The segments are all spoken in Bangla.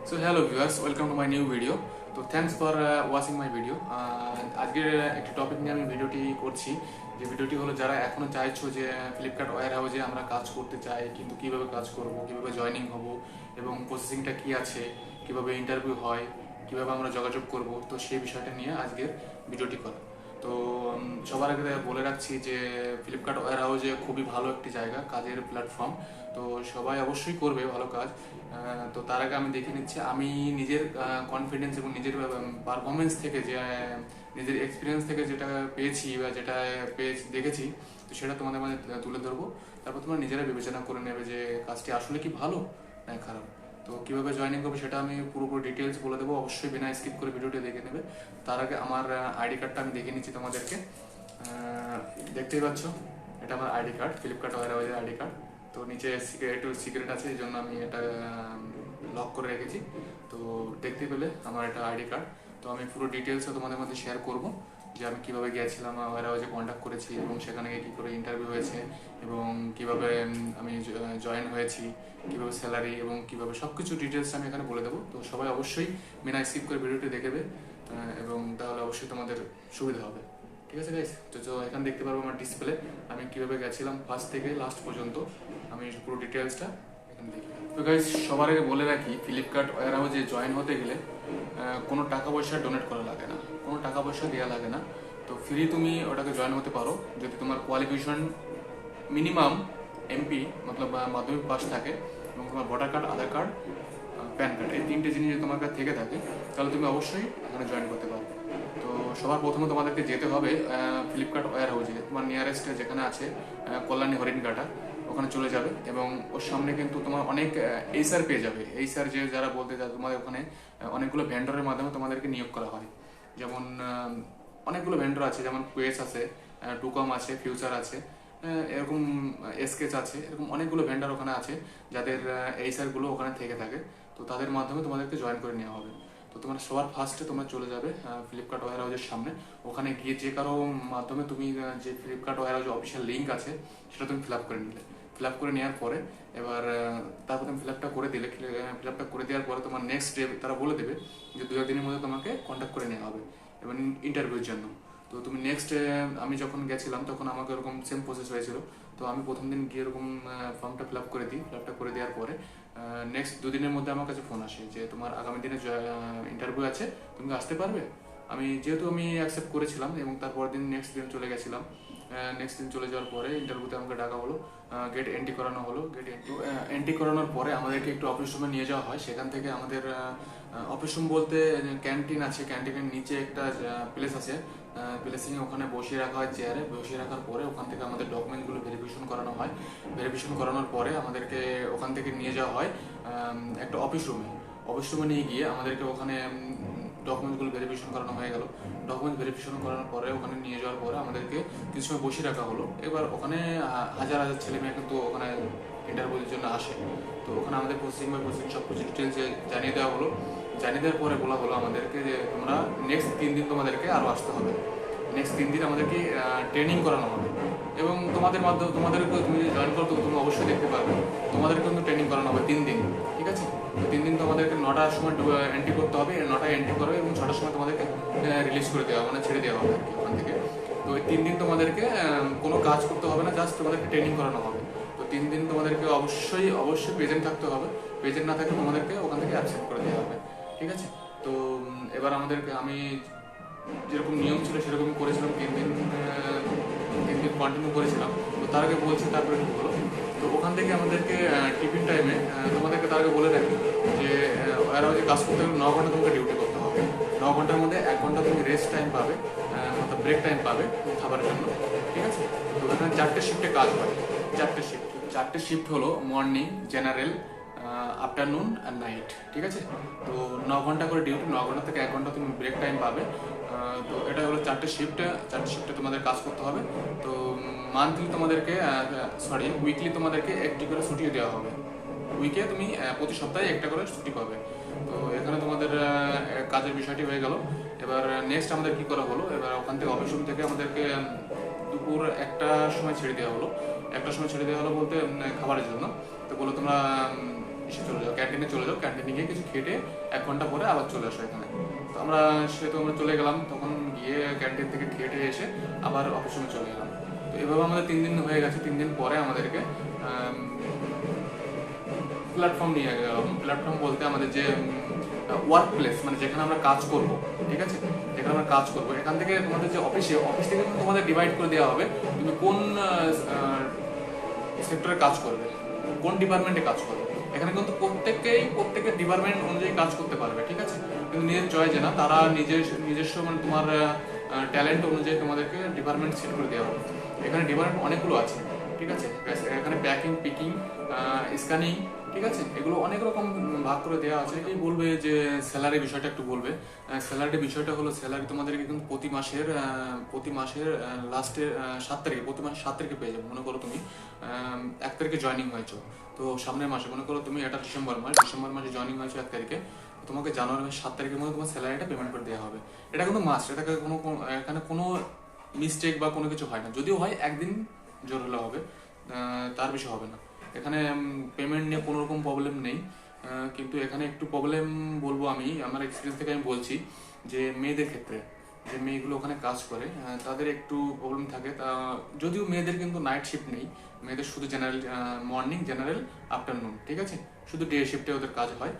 So hello viewers, welcome to my new video. তো thanks for watching my video. আজকের একটি টপিক নিয়ে আমি ভিডিওটি করছি। যে ভিডিওটি হলো যারা এখনো চাইছো যে ফ্লিপকার্ট ওয়্যার হাউসে আমরা কাজ করতে চাই, কিন্তু কিভাবে কাজ করব, কিভাবে জয়েনিং হব এবং প্রসেসিংটা কি আছে, কিভাবে ইন্টারভিউ হয়, কিভাবে আমরা যোগাযোগ করব, তো সেই বিষয়টা নিয়ে আজকের ভিডিওটি করা। তো সবার আগে বলে রাখছি যে ফ্লিপকার্ট ওয়্যার হাউসে খুবই ভালো একটি জায়গা, কাজের প্ল্যাটফর্ম। তো সবাই অবশ্যই করবে ভালো কাজ। তো তার আগে আমি দেখে নিচ্ছি আমি নিজের কনফিডেন্স এবং নিজের পারফরমেন্স থেকে, যে নিজের এক্সপিরিয়েন্স থেকে যেটা পেয়েছি বা যেটা দেখেছি, তো সেটা তোমাদের মাঝে তুলে ধরবো। তারপর তোমরা নিজেরা বিবেচনা করে নেবে যে কাজটি আসলে কি ভালো না খারাপ। তো কিভাবে জয়েনিং করবে সেটা আমি পুরোপুরি ডিটেলস বলে দেবো, অবশ্যই বিনা স্কিপ করে ভিডিওটি দেখে নেবে। তার আগে আমার আইডি কার্ডটা আমি দেখে নিচ্ছি তোমাদেরকে। দেখতেই পাচ্ছ, এটা আমার আইডি কার্ড, ফ্লিপকার্ট ওয়্যার হাউসের আইডি কার্ড। তো নিচে একটু সিক্রেট আছে, এই জন্য আমি এটা লক করে রেখেছি। তো দেখতে পেলে আমার এটা আইডি কার্ড। তো আমি পুরো ডিটেলসও তোমাদের মধ্যে শেয়ার করব, যে আমি কীভাবে গিয়েছিলাম ওয়্যার হাউসে কন্ট্যাক্ট করেছি এবং সেখানে গিয়ে কী করে ইন্টারভিউ হয়েছে এবং কীভাবে আমি জয়েন হয়েছি, কীভাবে স্যালারি এবং কীভাবে সব কিছু ডিটেলস আমি এখানে বলে দেবো। তো সবাই অবশ্যই বিনা স্কিপ করে ভিডিওটি দেখবে এবং তাহলে অবশ্যই তোমাদের সুবিধা হবে। ঠিক আছে গাইস? তো এখানে দেখতে পারবো আমার ডিসপ্লে, আমি কীভাবে গেছিলাম ফার্স্ট থেকে লাস্ট পর্যন্ত, আমি পুরো ডিটেলসটা এখানে দেখি। তো গাইস, সবার আগে বলে রাখি, ফ্লিপকার্ট ওয়্যার হাউসে জয়েন হতে গেলে কোনো টাকা পয়সা ডোনেট করা লাগে না, কোনো টাকা পয়সা দেওয়া লাগে না। তো ফ্রি তুমি ওটাকে জয়েন হতে পারো যদি তোমার কোয়ালিফিকেশন মিনিমাম এমপি মতলব মাধ্যমিক পাস থাকে এবং তোমার ভোটার কার্ড, আধার কার্ড, প্যান কার্ড, এই তিনটে জিনিস যদি তোমার কাছে থেকে থাকে, তাহলে তুমি অবশ্যই এখানে জয়েন করতে পারো। তো সবার প্রথমে তোমাদেরকে যেতে হবে ফ্লিপকার্ট ওয়্যার হাউসে, তোমার নিয়ারেস্ট যেখানে আছে কল্যাণী হরিণঘাটা, ওখানে চলে যাবে এবং ওর সামনে কিন্তু তোমার অনেক এইচআর পেয়ে যাবে। এইচআর যে যারা বলতে যায়, তোমাদের ওখানে অনেকগুলো ভেন্ডরের মাধ্যমে তোমাদেরকে নিয়োগ করা হয়। যেমন অনেকগুলো ভেন্ডর আছে, যেমন কুয়েস আছে, টুকম আছে, ফিউচার আছে, এরকম স্কেচ আছে, এরকম অনেকগুলো ভেন্ডর ওখানে আছে যাদের এইচআরগুলো ওখানে থেকে থাকে। তো তাদের মাধ্যমে তোমাদেরকে জয়েন করে নেওয়া হবে। তো তোমার সবার ফার্স্টে তোমরা চলে যাবে ফ্লিপকার্ট ওয়্যার হাউসের সামনে, ওখানে গিয়ে যে কারো মাধ্যমে তুমি যে ফ্লিপকার্ট ওয়্যার হাউসের অফিসিয়াল লিঙ্ক আছে সেটা তুমি ফিল আপ করে নিলে। ফিল আপ করে নেওয়ার পরে এবার তারপর তুমি ফিল আপটা করে দিলে, ফিল আপটা করে দেওয়ার পরে তোমার নেক্সট ডে তারা বলে দেবে যে 2-1 দিনের মধ্যে তোমাকে কন্ট্যাক্ট করে নেওয়া হবে এবং ইন্টারভিউর জন্য। তো তুমি নেক্সট, আমি যখন গেছিলাম তখন আমাকে এরকম সেম প্রসেস হয়েছিল। তো আমি প্রথম দিন গিয়ে এরকম ফর্মটা ফিল আপ করে দিই। ফিল আপটা করে দেওয়ার পরে নেক্সট 2 দিনের মধ্যে আমার কাছে ফোন আসে যে তোমার আগামী দিনে ইন্টারভিউ আছে, তুমি আসতে পারবে। যেহেতু আমি অ্যাকসেপ্ট করেছিলাম এবং তারপর দিন নেক্সট দিন চলে গেছিলাম। নেক্সট দিন চলে যাওয়ার পরে ইন্টারভিউতে আমাকে ডাকা হলো, গেট এন্ট্রি করানো হলো। এন্ট্রি করানোর পরে আমাদেরকে একটু অফিস রুমে নিয়ে যাওয়া হয়। সেখান থেকে আমাদের অফিস রুম বলতে ক্যান্টিন আছে, ক্যান্টিনের নিচে একটা প্লেস আছে, প্লেসিং ওখানে বসিয়ে রাখা হয়, চেয়ারে বসিয়ে রাখার পরে ওখান থেকে আমাদের ডকুমেন্টগুলো ভেরিফিকেশন করানো হয়। ভেরিফিকেশন করানোর পরে আমাদেরকে ওখান থেকে নিয়ে যাওয়া হয় একটা অফিস রুমে। অফিস রুমে নিয়ে গিয়ে আমাদেরকে ওখানে ডকুমেন্টগুলো ভেরিফিকেশন করানো হয়ে গেল। ডকুমেন্ট ভেরিফিকেশন করানোর পরে ওখানে নিয়ে যাওয়ার পরে আমাদেরকে কিছু সময় বসিয়ে রাখা হলো। এবার ওখানে হাজার হাজার ছেলে মেয়ে কিন্তু ওখানে ইন্টারভিউর জন্য আসে। তো ওখানে আমাদের প্রসেসিং সব কিছু ডিটেলস জানিয়ে দেওয়া হলো। জানিয়ে দেওয়ার পরে বলা হলো আমাদেরকে যে তোমরা নেক্সট 3 দিন তোমাদেরকে আরও আসতে হবে। নেক্সট 3 দিন আমাদেরকে ট্রেনিং করানো হবে এবং তোমাদের মাধ্যমে তোমাদেরকে তুমি জয়েন করতে তুমি অবশ্যই দেখতে পারবে, তোমাদেরকে কিন্তু ট্রেনিং করানো হবে 3 দিন। ঠিক আছে? তো 3 দিন তোমাদেরকে 9টার সময় এন্ট্রি করতে হবে, 9টায় এন্ট্রি করবে এবং 6টার সময় তোমাদেরকে রিলিজ করে দেওয়া, মানে ছেড়ে দেওয়া হবে আর কি ওখান থেকে। তো ওই 3 দিন তোমাদেরকে কোনো কাজ করতে হবে না, জাস্ট তোমাদেরকে ট্রেনিং করানো হবে। তো 3 দিন তোমাদেরকে অবশ্যই প্রেজেন্ট থাকতে হবে। প্রেজেন্ট না থাকলে তোমাদেরকে ওখান থেকে অ্যাবসেন্ট করে দেওয়া হবে। ঠিক আছে? তো এবার আমি যেরকম নিয়ম ছিল সেরকম করেছিলাম, 3 দিন কন্টিনিউ করেছিলাম। তো তার আগে বলছি, তারপরে কি হলো, তো ওখান থেকে আমাদেরকে টিফিন টাইমে তোমাদেরকে তার আগে বলে রাখি যে ওয়্যার হাউসে কাজ করতে গেলে 9 ঘন্টা তোমাকে ডিউটি করতে হবে। 9 ঘন্টার মধ্যে 1 ঘন্টা তুমি রেস্ট টাইম পাবে, অর্থাৎ ব্রেক টাইম পাবে খাবারের জন্য। ঠিক আছে? তো এখানে 4টে শিফটে কাজ হয়। 4টে শিফট হলো মর্নিং, জেনারেল, আফটারনুন আর নাইট। ঠিক আছে? তো 9 ঘন্টা করে ডিউটি, 9 ঘন্টা থেকে 1 ঘন্টা তুমি ব্রেক টাইম পাবে। তো এটা হলো 4টে শিফটে তোমাদের কাজ করতে হবে। তো মান্থলি তোমাদেরকে উইকলি তোমাদেরকে একটি করে ছুটিও দেওয়া হবে। উইকে তুমি প্রতি সপ্তাহে একটা করে ছুটি পাবে। তো এখানে তোমাদের কাজের বিষয়টি হয়ে গেল। এবার নেক্সট আমাদের কি করা হলো, এবার ওখান থেকে অফিস রুম থেকে আমাদেরকে দুপুর 1টার সময় ছেড়ে দেওয়া হলো। 1টার সময় ছেড়ে দেওয়া হলো বলতে খাবারের জন্য। তো বলো তোমরা ইসে চলে যাও, ক্যান্টিনে চলে যাও, ক্যান্টিনে গিয়ে কিছু খেটে 1 ঘন্টা পরে আবার চলে আসো এখানে। তো আমরা চলে গেলাম, তখন গিয়ে ক্যান্টিন থেকে খেটে এসে আবার অফিস রুমে চলে গেলাম। তো এভাবে আমাদের 3 দিন হয়ে গেছে। 3 দিন পরে আমাদেরকে প্ল্যাটফর্ম নিয়ে গেল। প্ল্যাটফর্ম বলতে আমাদের যে ওয়ার্ক প্লেস, মানে যেখানে আমরা কাজ করব, ঠিক আছে, যেখানে আমরা কাজ করব, এখান থেকে তোমাদের যে অফিস থেকে কিন্তু তোমাদের ডিভাইড করে দেওয়া হবে তুমি কোন সেক্টরে কাজ করবে, কোন ডিপার্টমেন্টে কাজ করবে। এখানে কিন্তু প্রত্যেকের ডিপার্টমেন্ট অনুযায়ী কাজ করতে পারবে, ঠিক আছে, কিন্তু নিজের চয়েসে না, তারা নিজস্ব মানে তোমার ট্যালেন্ট অনুযায়ী তোমাদেরকে ডিপার্টমেন্ট সেট করে দেওয়া হবে। এখানে ডিপার্টমেন্ট অনেকগুলো আছে, ঠিক আছে, এখানে প্যাকিং, পিকিং, স্ক্যানিং, ঠিক আছে, এগুলো অনেক রকম ভাগ করে দেওয়া আছে। এই বলবে যে স্যালারি বিষয়টা একটু বলবে। স্যালারি বিষয়টা হলো, স্যালারি তোমাদেরকে কিন্তু প্রতি মাসের লাস্টের 7 তারিখে, প্রতি মাসের 7 তারিখে পেয়ে যাবে। মনে করো তুমি 1 তারিখে জয়েনিং হয়েছো, তো সামনের মাসে মনে করো তুমি, এটা ডিসেম্বর মাসে জয়েনিং হয়েছো 1 তারিখে, তোমাকে জানুয়ারি মাসের 7 তারিখের মধ্যে তোমার স্যালারিটা পেমেন্ট করে দেওয়া হবে। এটা কিন্তু মাস্ট, এটাকে এখানে কোনো মিস্টেক বা কোনো কিছু হয় না। যদিও হয় একদিন জোর হলে হবে, তার বেশি হবে না। এখানে পেমেন্ট নিয়ে কোনো রকম প্রবলেম নেই, কিন্তু এখানে একটু প্রবলেম বলবো আমি, আমার এক্সপিরিয়েন্স থেকে আমি বলছি, যে মেয়েদের ক্ষেত্রে, যে মেয়েগুলো ওখানে কাজ করে তাদের একটু প্রবলেম থাকে। তা যদিও মেয়েদের কিন্তু নাইট শিফট নেই, মেয়েদের শুধু জেনারেল মর্নিং, জেনারেল, আফটারনুন, ঠিক আছে, শুধু ডে শিফটে ওদের কাজ হয়।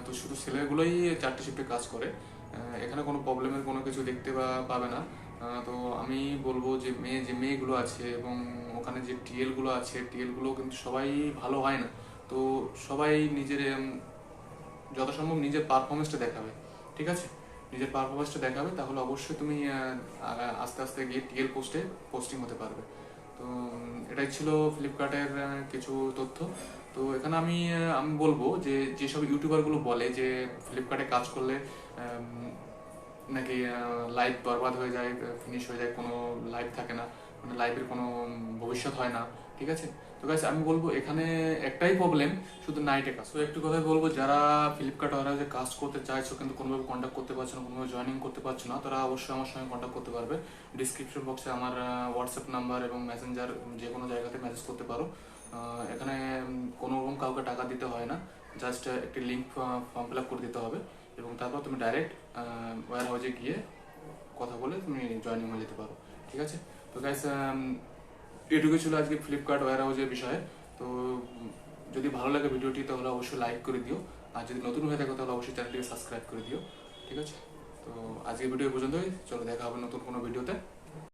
তো শুধু ছেলেগুলোই 4টে শিফটে কাজ করে। এখানে কোনো প্রবলেমের কোনো কিছু দেখতে পাবে না। তো আমি বলবো যে মেয়েগুলো আছে এবং ওখানে যে টিএলগুলো আছে, টিএলগুলো কিন্তু সবাই ভালো হয় না। তো সবাই নিজের যথাসম্ভব নিজের পারফরমেন্সটা দেখাবে, ঠিক আছে, নিজের পারফরমেন্সটা দেখাবে, তাহলে অবশ্যই তুমি আস্তে আস্তে গিয়ে টিএল পোস্টিং হতে পারবে। তো এটাই ছিল ফ্লিপকার্টের কিছু তথ্য। তো এখানে আমি বলবো যে যেসব ইউটিউবারগুলো বলে যে ফ্লিপকার্টে কাজ করলে নাকি লাইফ বরবাদ হয়ে যায়, ফিনিশ হয়ে যায়, কোনো লাইফ থাকে না, মানে লাইফের কোনো ভবিষ্যৎ হয় না, ঠিক আছে। তো গাইস আমি বলবো এখানে একটাই প্রবলেম, শুধু নাইটে কাজ। তো একটু কথাই বলবো, যারা ফ্লিপকার্ট ওরা যে কাজ করতে চাইছো কিন্তু কোনোভাবে কন্ট্যাক্ট করতে পারছো না, কোনোভাবে জয়েনিং করতে পারছো না, তারা অবশ্যই আমার সঙ্গে কন্ট্যাক্ট করতে পারবে। ডিসক্রিপশন বক্সে আমার হোয়াটসঅ্যাপ নাম্বার এবং মেসেঞ্জার, যে কোনো জায়গাতে মেসেজ করতে পারো। এখানে কোনো রকম কাউকে টাকা দিতে হয় না, জাস্ট একটি লিঙ্ক ফর্ম ফিল আপ করে দিতে হবে এবং তারপর তুমি ডাইরেক্ট ওয়্যার হাউসে গিয়ে কথা বলে তুমি জয়েনিং হয়ে যেতে পারো, ঠিক আছে। তো গাইস এটুকু ছিল আজকে ফ্লিপকার্ট ওয়্যার হাউসের বিষয়ে। তো যদি ভালো লাগে ভিডিওটি তাহলে অবশ্যই লাইক করে দিও, আর যদি নতুন হয়ে থাকো তাহলে অবশ্যই চ্যানেলটিকে সাবস্ক্রাইব করে দিও, ঠিক আছে। তো আজকের ভিডিও পর্যন্তই, চলো দেখা হবে নতুন কোনো ভিডিওতে।